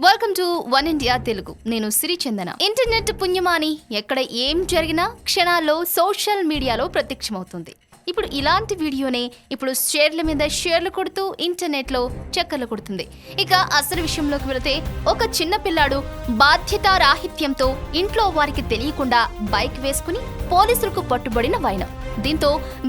Welcome to one India Telugu. నేను సిరి చందన. Internet పుణ్యమాని ఎక్కడ ఏం జరిగినా క్షణాల్లో సోషల్ మీడియాలో ప్రత్యక్షమవుతుంది. ఇప్పుడు ఇలాంటి వీడియోనే ఇప్పుడు షేర్ల మీద షేర్లు కొడుతూ ఇంటర్నెట్లో చక్కర్లు కొడుతుంది. ఇక అసలు విషయంలోకి వెళితే ఒక చిన్న పిల్లాడు బాధ్యతారాహిత్యంతో ఇంట్లో వారికి తెలియకుండా బైక్ వేసుకుని పోలీసులకు పట్టుబడిన వైనం. దీంతో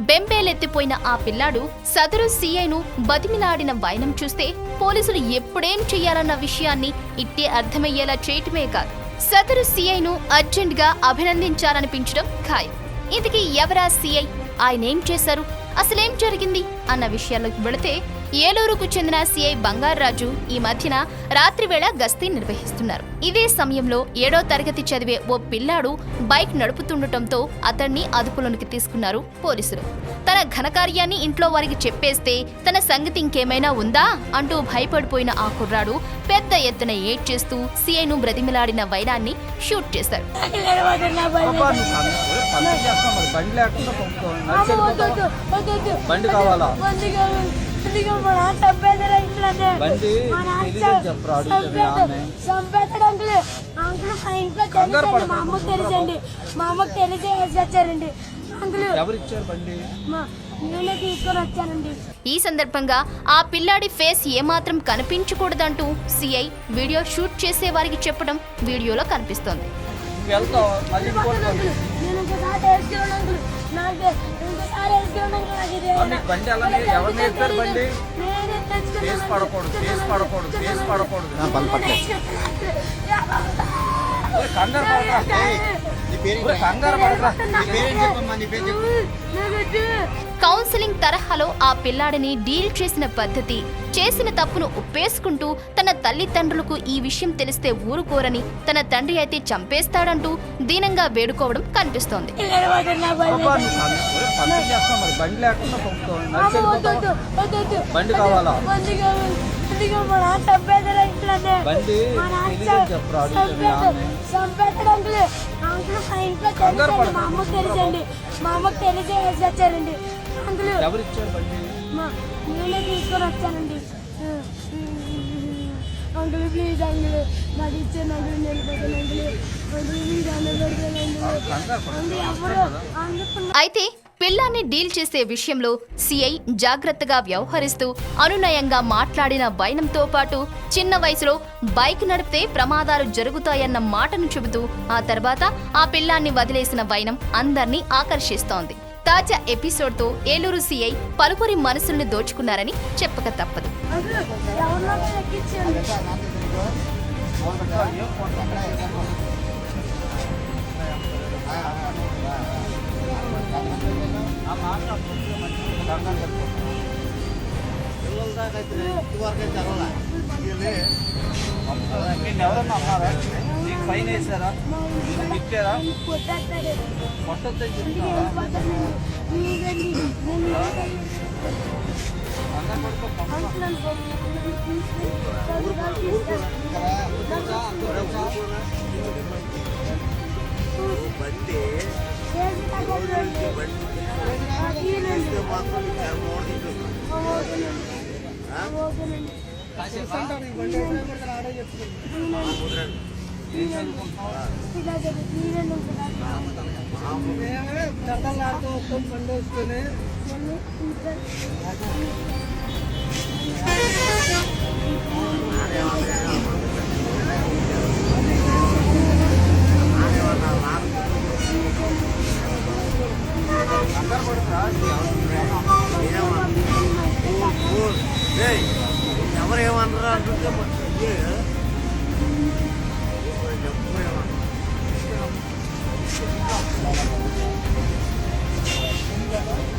బెంబేలెత్తిపోయిన ఆ పిల్లాడు సదరు సీఐను బతిమిలాడిన వైనం చూస్తే పోలీసులు ఎప్పుడేం చెయ్యాలన్న విషయాన్ని ఇట్టే అర్థమయ్యేలా చేయటమే కాదు, సదరు సీఐను అర్జెంట్గా అభినందించాలనిపించడం ఖాయం. ఇంతకీ ఎవరా సీఐ, ఆయనేం చేశారు, అసలేం జరిగింది అన్న విషయాల్లోకి వెళితే ఏలూరుకు చెందిన సీఐ బంగారాజు ఈ మధ్యన రాత్రి వేళ గస్తీ నిర్వహిస్తున్నారు. ఇదే సమయంలో 7వ తరగతి చదివే ఓ పిల్లాడు బైక్ నడుపుతుండటంతో అతన్ని అదుపులోనికి తీసుకున్నారు పోలీసులు. తన ఘనకార్యాన్ని ఇంట్లో వారికి చెప్పేస్తే తన సంగతి ఇంకేమైనా ఉందా అంటూ భయపడిపోయిన ఆ కుర్రాడు పెద్ద ఎత్తున ఏడ్చేస్తూ సీఐను బ్రతిమిలాడిన వైరాన్ని షూట్ చేశారు. ఈ సందర్భంగా ఆ పిల్లాడి ఫేస్ ఏమాత్రం కనిపించకూడదంటూ సీఐ వీడియో షూట్ చేసే వారికి చెప్పడం వీడియోలో కనిపిస్తోంది. కౌన్సిలింగ్ తరహాలో ఆ పిల్లాడిని డీల్ చేసిన పద్ధతి, చేసిన తప్పును ఒప్పేసుకుంటూ తన తల్లిదండ్రులకు ఈ విషయం తెలిస్తే ఊరుకోరని, తన తండ్రి అయితే చంపేస్తాడంటూ దీనంగా వేడుకోవడం కనిపిస్తోంది. అయితే పిల్లాన్ని డీల్ చేసే విషయంలో సీఐ జాగ్రత్తగా వ్యవహరిస్తూ అనునయంగా మాట్లాడిన వైనంతో పాటు చిన్న వయసులో బైక్ నడిపితే ప్రమాదాలు జరుగుతాయన్న మాటను చెబుతూ ఆ తర్వాత ఆ పిల్లాన్ని వదిలేసిన వైనం అందర్నీ ఆకర్షిస్తోంది. తాజా ఎపిసోడ్తో ఏలూరు సీఐ పలువురి మనసుల్ని దోచుకున్నారని చెప్పక తప్పదు.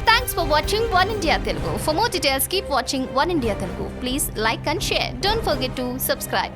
Thanks for watching One India Telugu. For more details, keep watching One India Telugu. Please like and share. Don't forget to subscribe.